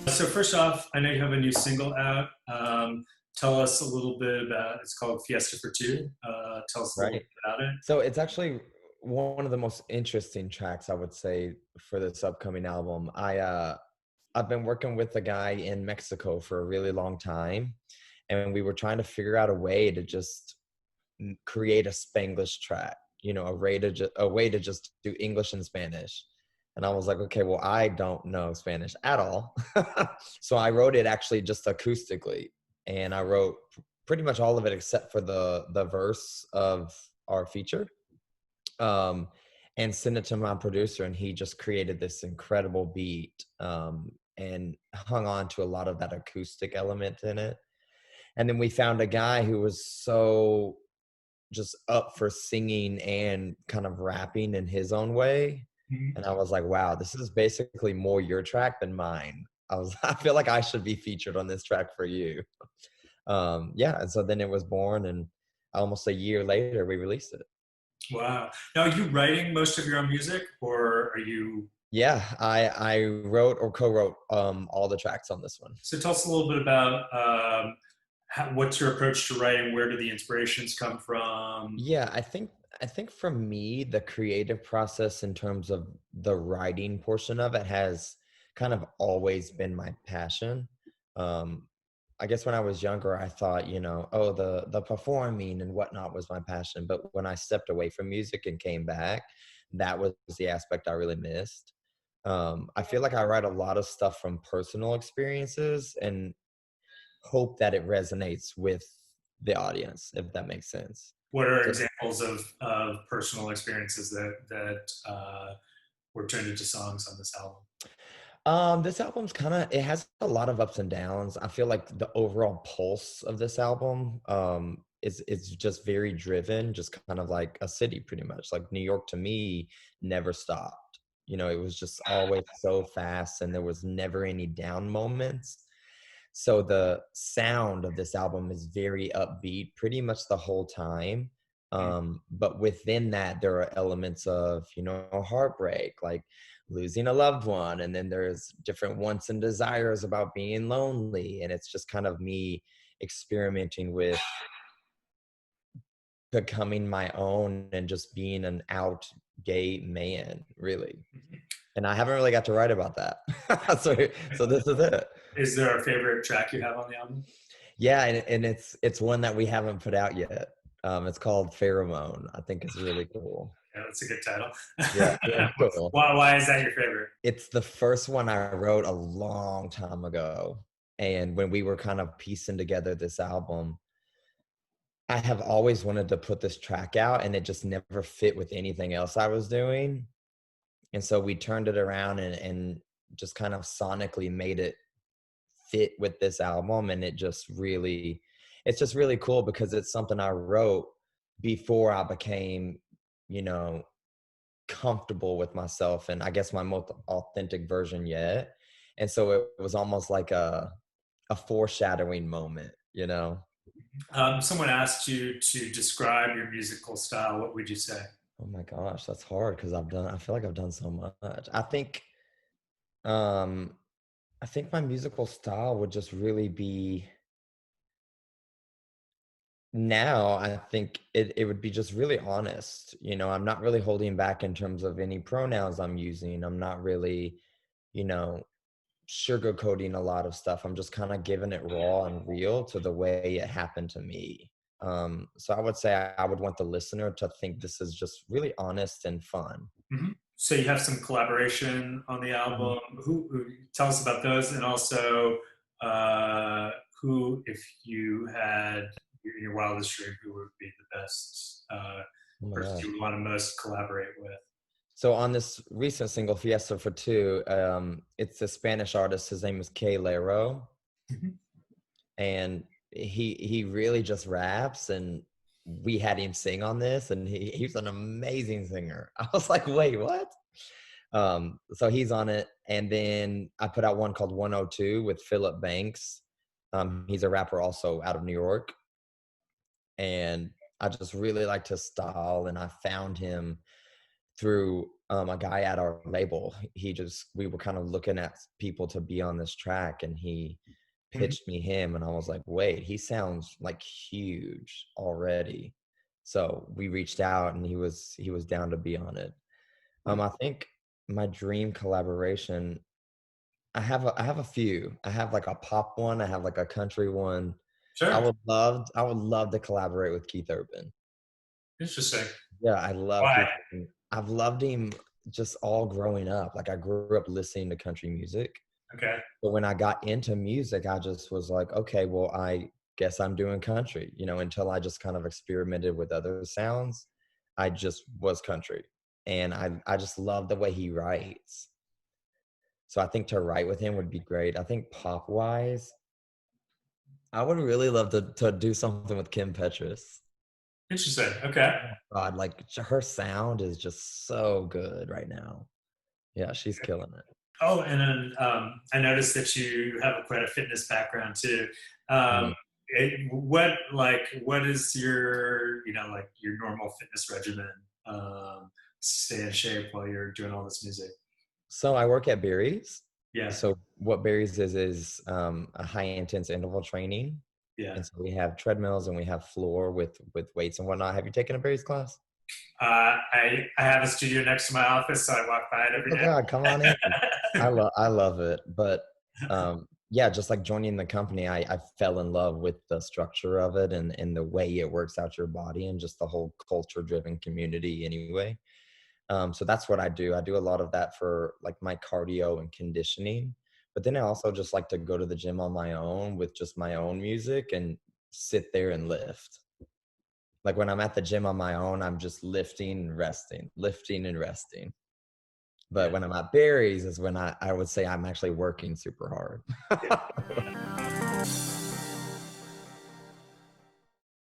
So first off, I know you have a new single out. Tell us a little bit about. It's called Fiesta for Two. Tell us a little Right. bit about it. So it's actually one of the most interesting tracks I would say for this upcoming album. I've been working with a guy in Mexico for a really long time, and we were trying to figure out a way to just create a Spanglish track, a way to just do English and Spanish. And I was like, okay, well, I don't know Spanish at all. So I wrote it actually just acoustically. And I wrote pretty much all of it except for the verse of our feature. Um, and sent it to my producer, and he just created this incredible beat, and hung on to a lot of that acoustic element in it. And then we found a guy who was so just up for singing and kind of rapping in his own way. Mhm. And I was like, wow, this is basically more your track than mine. I feel like I should be featured on this track for you. Yeah. And so then it was born, and almost a year later we released it. Wow. Now, are you writing most of your own music, or are you? Yeah, I wrote or co-wrote all the tracks on this one. So tell us a little bit about what's your approach to writing. Where do the inspirations come from? Yeah, I think for me, the creative process in terms of the writing portion of it has kind of always been my passion. Um, I guess when I was younger, I thought, oh, the performing and whatnot was my passion. But when I stepped away from music and came back, that was the aspect I really missed. I feel like I write a lot of stuff from personal experiences and hope that it resonates with the audience, if that makes sense. What are So, examples of personal experiences that were turned into songs on this album? this album's it has a lot of ups and downs. I feel like the overall pulse of this album, is just very driven, just kind of like a city pretty much. Like New York to me never stopped. It was just always so fast, and there was never any down moments. So the sound of this album is very upbeat pretty much the whole time. But within that, there are elements of, heartbreak, like losing a loved one. And then there's different wants and desires about being lonely. And it's just kind of me experimenting with becoming my own and just being an out gay man, really. And I haven't really got to write about that. So this is it. Is there a favorite track you have on the album? Yeah, and it's one that we haven't put out yet. It's called Pheromone. I think it's really cool. Yeah, that's a good title. Yeah, it's cool. Why is that your favorite? It's the first one I wrote a long time ago. And when we were kind of piecing together this album, I have always wanted to put this track out, and it just never fit with anything else I was doing. And so we turned it around and just kind of sonically made it fit with this album. And it's just really cool because it's something I wrote before I became, you know, comfortable with myself, and I guess my most authentic version yet. And so it was almost like a foreshadowing moment. Someone asked you to describe your musical style. What would you say? Oh my gosh, that's hard because I feel like I've done so much. Um I think my musical style would just really be now, I think it would be just really honest. I'm not really holding back in terms of any pronouns I'm using. I'm not really, you know, sugarcoating a lot of stuff. I'm just kind of giving it raw and real to the way it happened to me. So I would say I would want the listener to think this is just really honest and fun. Mhm. So you have some collaboration on the Mhm. album. Who tell us about those, and also uh, who, if you had your wildest dream, who would be the best Oh my person gosh. you would want to most collaborate with? So on this recent single, Fiesta for Two, it's a Spanish artist. His name is K Lero, Mhm. and he really just raps, and we had him sing on this, and he's an amazing singer. I was like, wait, what? So he's on it. And then I put out one called 102 with Philip Banks. He's a rapper also out of New York, and I just really liked his style, and I found him through a guy at our label. We were kind of looking at people to be on this track, and he Mhm. pitched me him, and I was like, wait, he sounds like huge already. So we reached out, and he was down to be on it. I think my dream collaboration, I have a few. I have like a pop one, I have like a country one. Sure. I would love to collaborate with Keith Urban. Interesting. Yeah, I love Why? Keith Urban. I've loved him just all growing up. Like I grew up listening to country music. Okay. But when I got into music, I just was like, okay, well, I guess I'm doing country, until I just kind of experimented with other sounds. I just was country. And I just love the way he writes. So I think to write with him would be great. I think pop wise, I would really love to do something with Kim Petras. Interesting. Okay. God, like her sound is just so good right now. Yeah, she's killing it. Oh, and then I noticed that you have quite a fitness background too. Um, Mhm. what is your like your normal fitness regimen? Um, Stay in shape while you're doing all this music. So I work at Berries. Yeah, So what Berries is a high intense interval training. yeah. And so we have treadmills and we have floor with weights and whatnot. Have you taken a Berries class? I have a studio next to my office, so I walk by it every Oh day. God, come on in. I love it. But yeah, just like joining the company, I fell in love with the structure of it and the way it works out your body and just the whole culture driven community anyway. So that's what I do. I do a lot of that for like my cardio and conditioning. But then I also just like to go to the gym on my own with just my own music and sit there and lift. Like when I'm at the gym on my own, I'm just lifting and resting, lifting and resting. Yeah. But when I'm at Barry's is when I would say I'm actually working super hard.